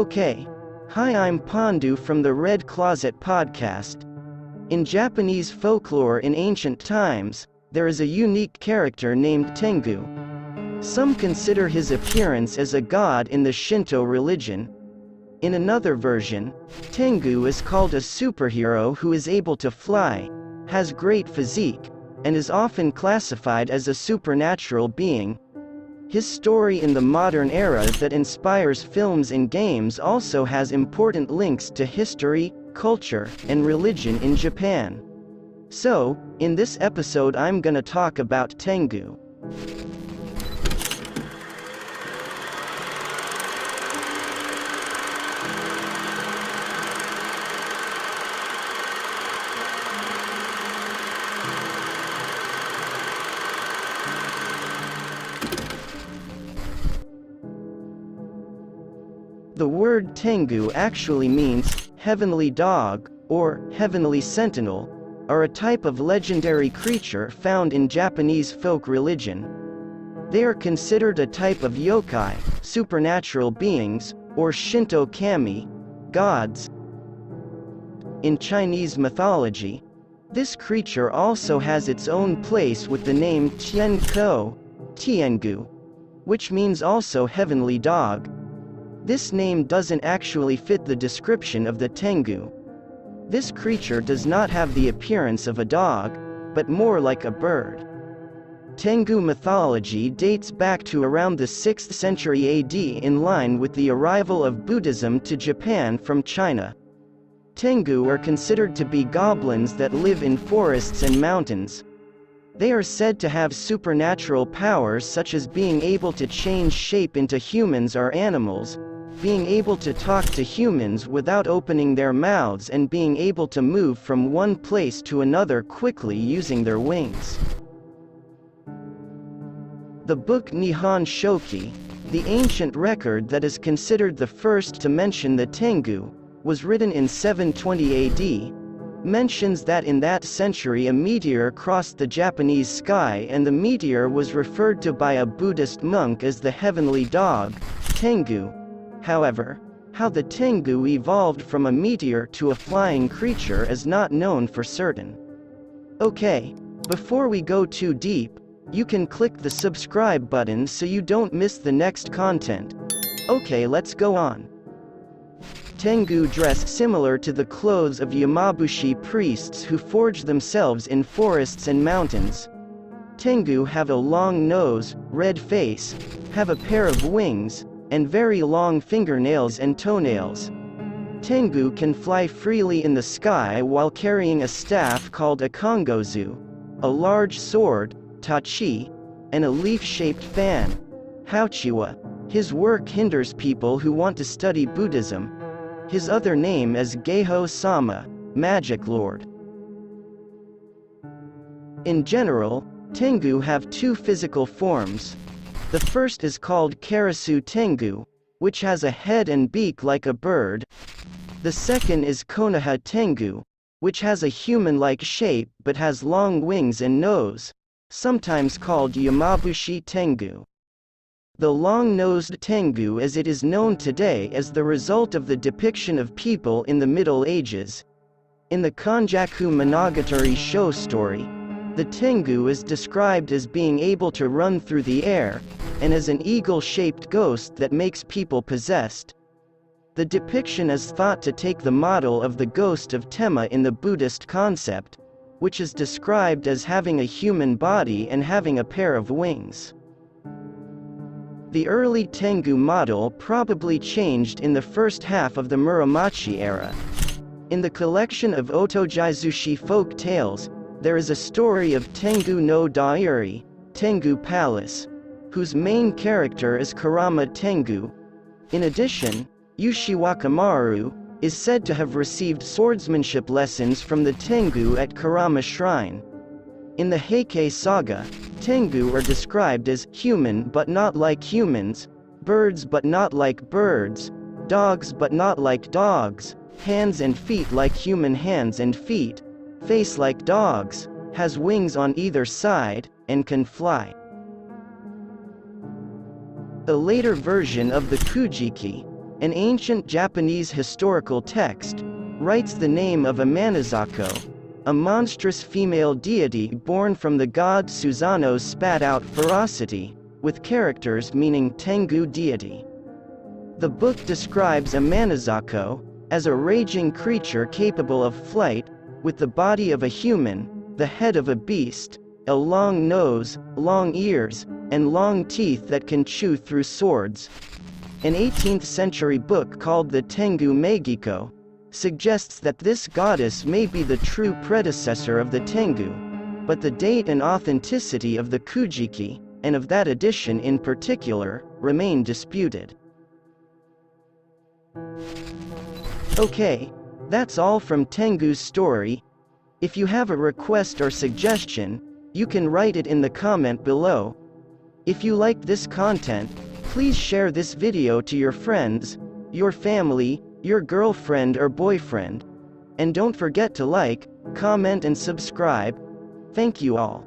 Okay. Hi, I'm Pandu from the Red Closet podcast. In Japanese folklore in ancient times, there is a unique character named Tengu. Some consider his appearance as a god in the Shinto religion. In another version, Tengu is called a superhero who is able to fly, has great physique, and is often classified as a supernatural being. His story in the modern era that inspires films and games also has important links to history, culture, and religion in Japan. So, in this episode I'm gonna talk about Tengu. The word Tengu actually means heavenly dog, or heavenly sentinel, are a type of legendary creature found in Japanese folk religion. They are considered a type of yokai, supernatural beings, or Shinto kami, gods. In Chinese mythology, this creature also has its own place with the name Tengu, which means also heavenly dog. This name doesn't actually fit the description of the Tengu. This creature does not have the appearance of a dog, but more like a bird. Tengu mythology dates back to around the 6th century AD in line with the arrival of Buddhism to Japan from China. Tengu are considered to be goblins that live in forests and mountains. They are said to have supernatural powers such as being able to change shape into humans or animals, being able to talk to humans without opening their mouths, and being able to move from one place to another quickly using their wings. The book Nihon Shoki, the ancient record that is considered the first to mention the Tengu, was written in 720 AD, mentions that in that century a meteor crossed the Japanese sky, and the meteor was referred to by a Buddhist monk as the heavenly dog, Tengu. However, how the Tengu evolved from a meteor to a flying creature is not known for certain. Okay, before we go too deep, you can click the subscribe button so you don't miss the next content. Okay, let's go on. Tengu dress similar to the clothes of Yamabushi priests who forge themselves in forests and mountains. Tengu have a long nose, red face, have a pair of wings, and very long fingernails and toenails. Tengu can fly freely in the sky while carrying a staff called a kongozu, a large sword, tachi, and a leaf-shaped fan, hauchiwa. His work hinders people who want to study Buddhism. His other name is Geho-sama, Magic Lord. In general, Tengu have two physical forms. The first is called Karasu Tengu, which has a head and beak like a bird. The second is Konoha Tengu, which has a human-like shape but has long wings and nose, sometimes called Yamabushi Tengu. The long-nosed Tengu, as it is known today, is the result of the depiction of people in the Middle Ages. In the Konjaku Monogatari show story, the Tengu is described as being able to run through the air, and as an eagle-shaped ghost that makes people possessed. The depiction is thought to take the model of the ghost of Tenma in the Buddhist concept, which is described as having a human body and having a pair of wings. The early Tengu model probably changed in the first half of the Muromachi era. In the collection of Otojizushi folk tales, there is a story of Tengu no Dairi, Tengu Palace, whose main character is Karama Tengu. In addition, Yushiwakamaru is said to have received swordsmanship lessons from the Tengu at Karama Shrine. In the Heike saga, Tengu are described as human but not like humans, birds but not like birds, dogs but not like dogs, hands and feet like human hands and feet, face like dogs, has wings on either side, and can fly. A later version of the Kujiki, An ancient Japanese historical text writes the name of Amanazako, a monstrous female deity born from the god Susanoo's spat-out ferocity, with characters meaning Tengu deity. The book describes Amanazako as a raging creature capable of flight, with the body of a human, the head of a beast, a long nose, long ears, and long teeth that can chew through swords. An 18th-century book called the Tengu Megiko suggests that this goddess may be the true predecessor of the Tengu, but the date and authenticity of the Kujiki, and of that edition in particular, remain disputed. Okay, that's all from Tengu's story. If you have a request or suggestion, you can write it in the comment below. If you liked this content, please share this video to your friends, your family, your girlfriend or boyfriend. And don't forget to like, comment and subscribe. Thank you all.